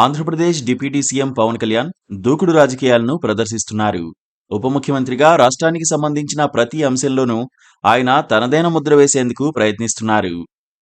Andhra Pradesh deputy CM Pawan Kalyan దూకుడు రాజకీయాలను ప్రదర్శిస్తున్నారు. ఉప ముఖ్యమంత్రిగా రాష్ట్రానికి సంబంధించిన ప్రతి అంశంలోనూ ఆయన తనదైన ముద్ర వేసేందుకు ప్రయత్నిస్తున్నారు.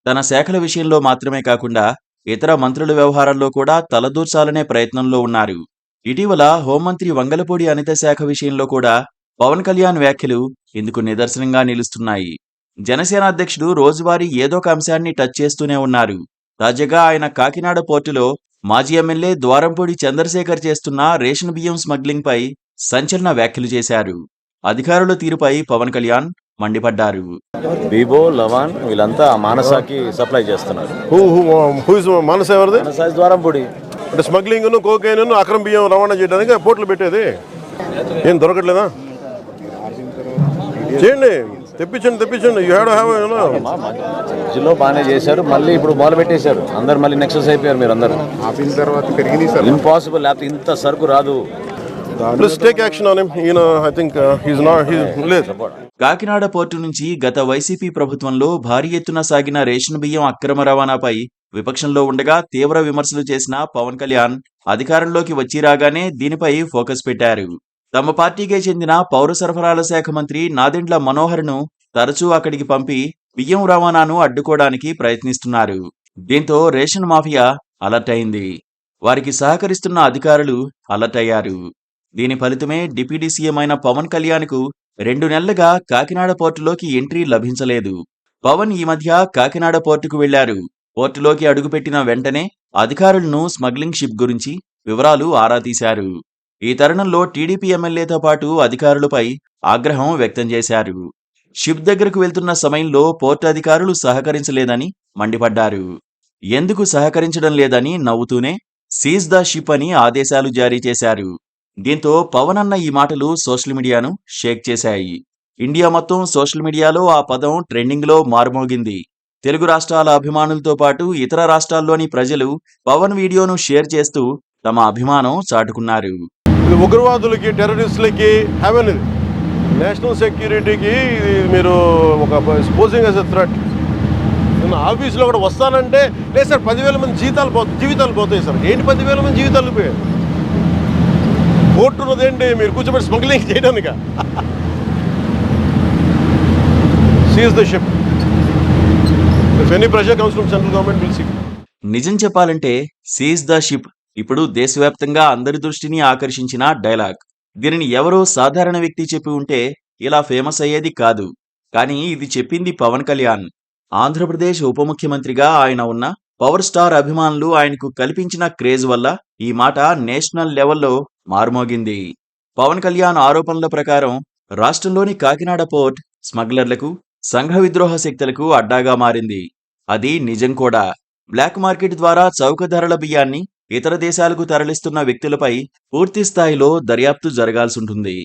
తన శాఖల విషయంలో మాత్రమే కాకుండా ఇతర మంత్రుల వ్యవహారాల్లో కూడా తలదూర్చాలనే ప్రయత్నంలో ఉన్నారు. ఇటీవల హోంమంత్రి వంగలపూడి అనిత శాఖ విషయంలో కూడా పవన్ కళ్యాణ్ వ్యాఖ్యలు ఇందుకు నిదర్శనంగా నిలుస్తున్నాయి. జనసేన అధ్యక్షుడు రోజువారీ ఏదో ఒక అంశాన్ని టచ్ చేస్తూనే ఉన్నారు. తాజాగా ఆయన కాకినాడ పోర్టులో మాజీ ఎమ్మెల్యే ద్వారంపూడి చంద్రశేఖర్ చేస్తున్న రేషన్ బియ్యం స్మగ్లింగ్ పై సంచలన వ్యాఖ్యలు చేశారు. అధికారుల తీరుపై పవన్ కళ్యాణ్ మండిపడ్డారు. బీబో లవాన్ వీళ్ళంతా మానసాకి సప్లై చేస్తున్నారు. మానస ఎవరిది? ద్వారంపూడి అంటే స్మగ్లింగ్ కోకైన్ అక్రమ బియ్యం రవాణా చేయడానికి పోర్టులు పెట్టేది ఏం దొరకట్లేదా? చేయండి, తెప్పించండి. జిల్లో బాగానే చేశారు, మళ్ళీ ఇప్పుడు మొదలు పెట్టేశారు. అందరు మళ్ళీ నెక్సెస్ అయిపోయారు. మీరు అందరు ఆపిన తర్వాత పెరిగింది సార్. ఇంపాసిబుల్, లేకపోతే ఇంత సరుకు రాదు. కాకినాడ పోర్టు నుంచి గత వైసీపీ ప్రభుత్వంలో భారీ ఎత్తున సాగిన రేషన్ బియ్యం అక్రమ రవాణాపై విపక్షంలో ఉండగా తీవ్ర విమర్శలు చేసిన పవన్ కళ్యాణ్ అధికారంలోకి వచ్చి రాగానే దీనిపై ఫోకస్ పెట్టారు. తమ పార్టీకే చెందిన పౌర సరఫరాల శాఖ మంత్రి నాదెండ్ల మనోహర్ను తరచూ అక్కడికి పంపి బియ్యం రవాణాను అడ్డుకోవడానికి ప్రయత్నిస్తున్నారు. దీంతో రేషన్ మాఫియా అలర్ట్ అయింది. వారికి సహకరిస్తున్న అధికారులు అలర్ట్ అయ్యారు. దీని ఫలితమే డిప్యూటీ సీఎం అయిన పవన్ కళ్యాణ్కు 2 నెలలుగా కాకినాడ పోర్టులోకి ఎంట్రీ లభించలేదు. పవన్ ఈ మధ్య కాకినాడ పోర్టుకు వెళ్లారు. పోర్టులోకి అడుగుపెట్టిన వెంటనే అధికారులను స్మగ్లింగ్ షిప్ గురించి వివరాలు ఆరా తీశారు. ఈ తరుణంలో టీడీపీ ఎమ్మెల్యేతో పాటు అధికారులపై ఆగ్రహం వ్యక్తం చేశారు. షిప్ దగ్గరకు వెళ్తున్న సమయంలో పోర్టు అధికారులు సహకరించలేదని మండిపడ్డారు. ఎందుకు సహకరించడం లేదని నవ్వుతూనే సీజ్ ద షిప్ అని ఆదేశాలు జారీ చేశారు. దీంతో పవన్ అన్న ఈ మాటలు సోషల్ మీడియాను షేక్ చేశాయి. ఇండియా మొత్తం సోషల్ మీడియాలో ఆ పదం ట్రెండింగ్లో మారుమోగింది. తెలుగు రాష్ట్రాల అభిమానులతో పాటు ఇతర రాష్ట్రాల్లోని ప్రజలు పవన్ వీడియోను షేర్ చేస్తూ తమ అభిమానం చాటుకున్నారు. ఉగ్రవాదులకి, టెర్రరిస్టులకి హెవెన్ ఇది. నేషనల్ సెక్యూరిటీకి మీరు ఒక పోజింగ్ యాజ్ ఎ థ్రెట్. నేను ఆఫీస్లో కూడా వస్తానంటే లేదు సార్, 10,000 మంది జీవితాలు పోతాయి సార్. ఏంటి 10,000 మంది జీవితాలు పోయాయి? కోర్టు ఉన్నదేంటి మీరు కూర్చోబెట్టి స్మగ్లింగ్ చేయడానిక? Seize the ship. If any pressure comes from central government will see. నిజం చెప్పాలంటే సీజ్ ద షిప్ ఇప్పుడు దేశవ్యాప్తంగా అందరి దృష్టిని ఆకర్షించిన డైలాగ్. దీనిని ఎవరో సాధారణ వ్యక్తి చెప్పి ఉంటే ఇలా ఫేమస్ అయ్యేది కాదు. కానీ ఇది చెప్పింది పవన్ కళ్యాణ్. ఆంధ్రప్రదేశ్ ఉప ముఖ్యమంత్రిగా ఆయన ఉన్న పవర్ స్టార్ అభిమానులు ఆయనకు కల్పించిన క్రేజ్ వల్ల ఈ మాట నేషనల్ లెవెల్లో మారుమోగింది. పవన్ కళ్యాణ్ ఆరోపణల ప్రకారం రాష్ట్రంలోని కాకినాడ పోర్ట్ స్మగ్లర్లకు, సంఘ విద్రోహ శక్తులకు అడ్డాగా మారింది. అది నిజం కూడా. బ్లాక్ మార్కెట్ ద్వారా చౌక ధరల బియ్యాన్ని ఇతర దేశాలకు తరలిస్తున్న వ్యక్తులపై పూర్తి స్థాయిలో దర్యాప్తు జరగాల్సుంటుంది.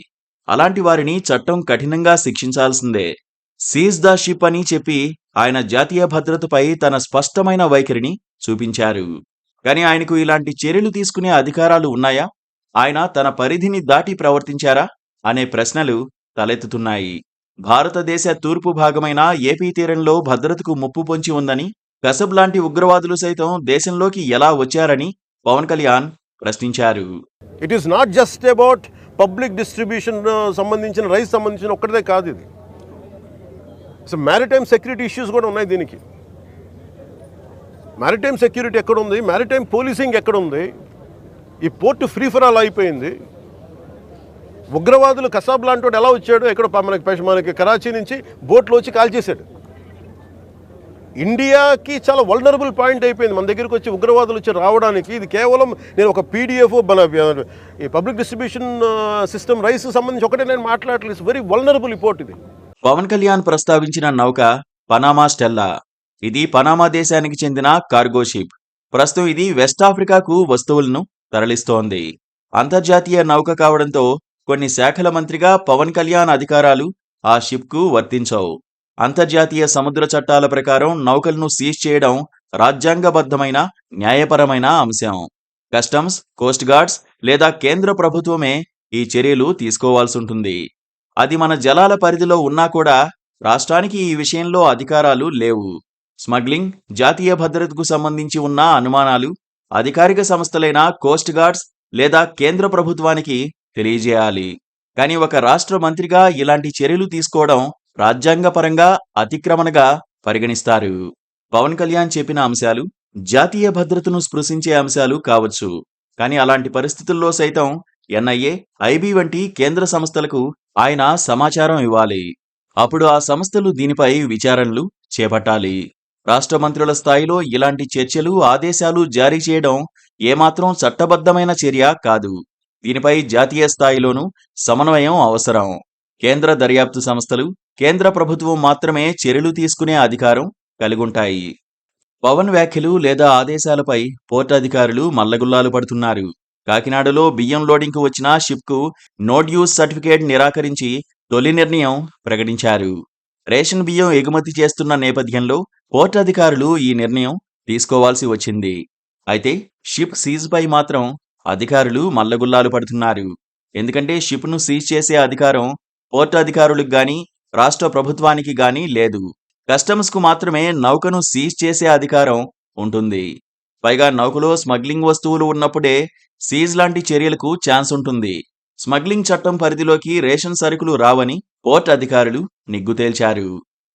అలాంటి వారిని చట్టం కఠినంగా శిక్షించాల్సిందే. సీజ్ ద షిప్ అని చెప్పి ఆయన జాతీయ భద్రతపై తన స్పష్టమైన వైఖరిని చూపించారు. కానీ ఆయనకు ఇలాంటి చర్యలు తీసుకునే అధికారాలు ఉన్నాయా? ఆయన తన పరిధిని దాటి ప్రవర్తించారా అనే ప్రశ్నలు తలెత్తుతున్నాయి. భారతదేశ తూర్పు భాగమైన ఏపీ తీరంలో భద్రతకు ముప్పు పొంచి ఉందని, కసబ్ లాంటి ఉగ్రవాదులు సైతం దేశంలోకి ఎలా వచ్చారని పవన్ కళ్యాణ్ ప్రశ్నించారు. It is not just about public distribution సంబంధించిన రైస్ సంబంధించిన ఒక్కటే కాదు. ఇది మ్యారిటైమ్ సెక్యూరిటీ ఇష్యూస్ కూడా ఉన్నాయి దీనికి. మ్యారిటైమ్ సెక్యూరిటీ ఎక్కడ ఉంది? మ్యారిటైమ్ పోలీసింగ్ ఎక్కడ ఉంది? ఈ పోర్టు ఫ్రీ ఫర్ ఆల్ అయిపోయింది. ఉగ్రవాదులు కసాబ్ లాంటి వాడు ఎలా వచ్చాడు? ఎక్కడో మనకి కరాచీ నుంచి బోట్లో వచ్చి కాల్ చేశాడు. ఇండియాకి చాలా వల్నరబుల్ పాయింట్ అయిపోయింది మన దగ్గరికి వచ్చి ఉగ్రవాదులు వచ్చి రావడానికి. ఇది కేవలం నేను ఒక పీడిఎఫ్ ఈ పబ్లిక్ డిస్ట్రిబ్యూషన్ సిస్టమ్ రైస్ సంబంధించి ఒకటే నేను మాట్లాడలేదు. వెరీ వల్నరబుల్ రిపోర్ట్ ఇది. పవన్ కళ్యాణ్ ప్రస్తావించిన నౌక పనామా స్టెల్లా. ఇది పనామా దేశానికి చెందిన కార్గో షిప్. ప్రస్తుతం ఇది వెస్ట్ ఆఫ్రికాకు వస్తువులను తరలిస్తోంది. అంతర్జాతీయ నౌక కావడంతో కొన్ని శాఖల మంత్రిగా పవన్ కళ్యాణ్ అధికారాలు ఆ షిప్కు వర్తించవు. అంతర్జాతీయ సముద్ర చట్టాల ప్రకారం నౌకలను సీజ్ చేయడం రాజ్యాంగబద్ధమైన, న్యాయపరమైన అంశం. కస్టమ్స్, కోస్ట్ గార్డ్స్ లేదా కేంద్ర ప్రభుత్వమే ఈ చర్యలు తీసుకోవాల్సుంటుంది. అది మన జలాల పరిధిలో ఉన్నా కూడా రాష్ట్రానికి ఈ విషయంలో అధికారాలు లేవు. స్మగ్లింగ్, జాతీయ భద్రతకు సంబంధించి ఉన్న అనుమానాలు అధికారిక సంస్థలైన కోస్ట్ గార్డ్స్ లేదా కేంద్ర ప్రభుత్వానికి తెలియజేయాలి. కానీ ఒక రాష్ట్ర మంత్రిగా ఇలాంటి చర్యలు తీసుకోవడం రాజ్యాంగపరంగా అతిక్రమణగా పరిగణిస్తారు. పవన్ కళ్యాణ్ చెప్పిన అంశాలు జాతీయ భద్రతను స్పృశించే అంశాలు కావచ్చు. కానీ అలాంటి పరిస్థితుల్లో సైతం ఎన్ఐఏ, ఐబీ వంటి కేంద్ర సంస్థలకు ఆయన సమాచారం ఇవ్వాలి. అప్పుడు ఆ సంస్థలు దీనిపై విచారణలు చేపట్టాలి. రాష్ట్ర మంత్రుల స్థాయిలో ఇలాంటి చర్చలు, ఆదేశాలు జారీ చేయడం ఏమాత్రం చట్టబద్ధమైన చర్య కాదు. దీనిపై జాతీయ స్థాయిలోనూ సమన్వయం అవసరం. కేంద్ర దర్యాప్తు సంస్థలు, కేంద్ర ప్రభుత్వం మాత్రమే చర్యలు తీసుకునే అధికారం కలిగుంటాయి. పవన్ వ్యాఖ్యలు లేదా ఆదేశాలపై పోర్టు అధికారులు మల్లగుల్లాలు పడుతున్నారు. కాకినాడలో బియ్యం లోడింగ్కు వచ్చిన షిప్కు నో డ్యూస్ సర్టిఫికేట్ నిరాకరించి తొలి నిర్ణయం ప్రకటించారు. రేషన్ బియ్యం ఎగుమతి చేస్తున్న నేపథ్యంలో పోర్టు అధికారులు ఈ నిర్ణయం తీసుకోవాల్సి వచ్చింది. అయితే షిప్ సీజ్పై మాత్రం అధికారులు మల్లగుల్లాలు పడుతున్నారు. ఎందుకంటే షిప్ను సీజ్ చేసే అధికారం పోర్టు అధికారులకు గాని, రాష్ట్ర ప్రభుత్వానికి గాని లేదు. కస్టమ్స్కు మాత్రమే నౌకను సీజ్ చేసే అధికారం ఉంటుంది. పైగా నౌకలో స్మగ్లింగ్ వస్తువులు ఉన్నప్పుడే సీజ్ లాంటి చర్యలకు ఛాన్స్ ఉంటుంది. స్మగ్లింగ్ చట్టం పరిధిలోకి రేషన్ సరుకులు రావని పోర్టు అధికారులు నిగ్గు తేల్చారు.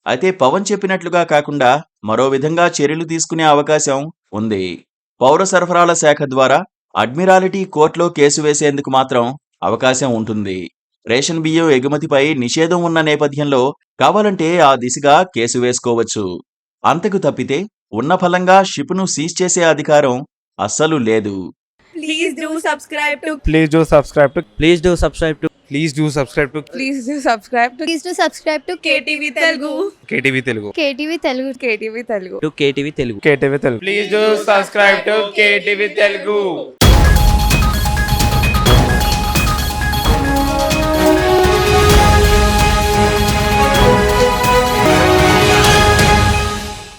అయితే పవన్ చెప్పినట్లుగా కాకుండా మరో విధంగా చర్యలు తీసుకునే అవకాశం ఉంది. పౌర సరఫరాల శాఖ ద్వారా అడ్మిరాలిటీ కోర్టులో కేసు వేసేందుకు మాత్రం అవకాశం ఉంటుంది. రేషన్ బియ్యం ఎగుమతిపై నిషేధం ఉన్న నేపథ్యంలో కావాలంటే ఆ దిశగా కేసు వేసుకోవచ్చు. అంతకు తప్పితే ఉన్న ఫలంగా షిప్ను సీజ్ చేసే అధికారం అస్సలు లేదు. Please do subscribe to Please do subscribe to Please do subscribe to Please do subscribe to Please do subscribe to Please do subscribe to KTV Telugu. KTV Telugu. KTV Telugu. KTV Telugu. KTV Telugu. KTV Telugu. Please do subscribe to KTV Telugu.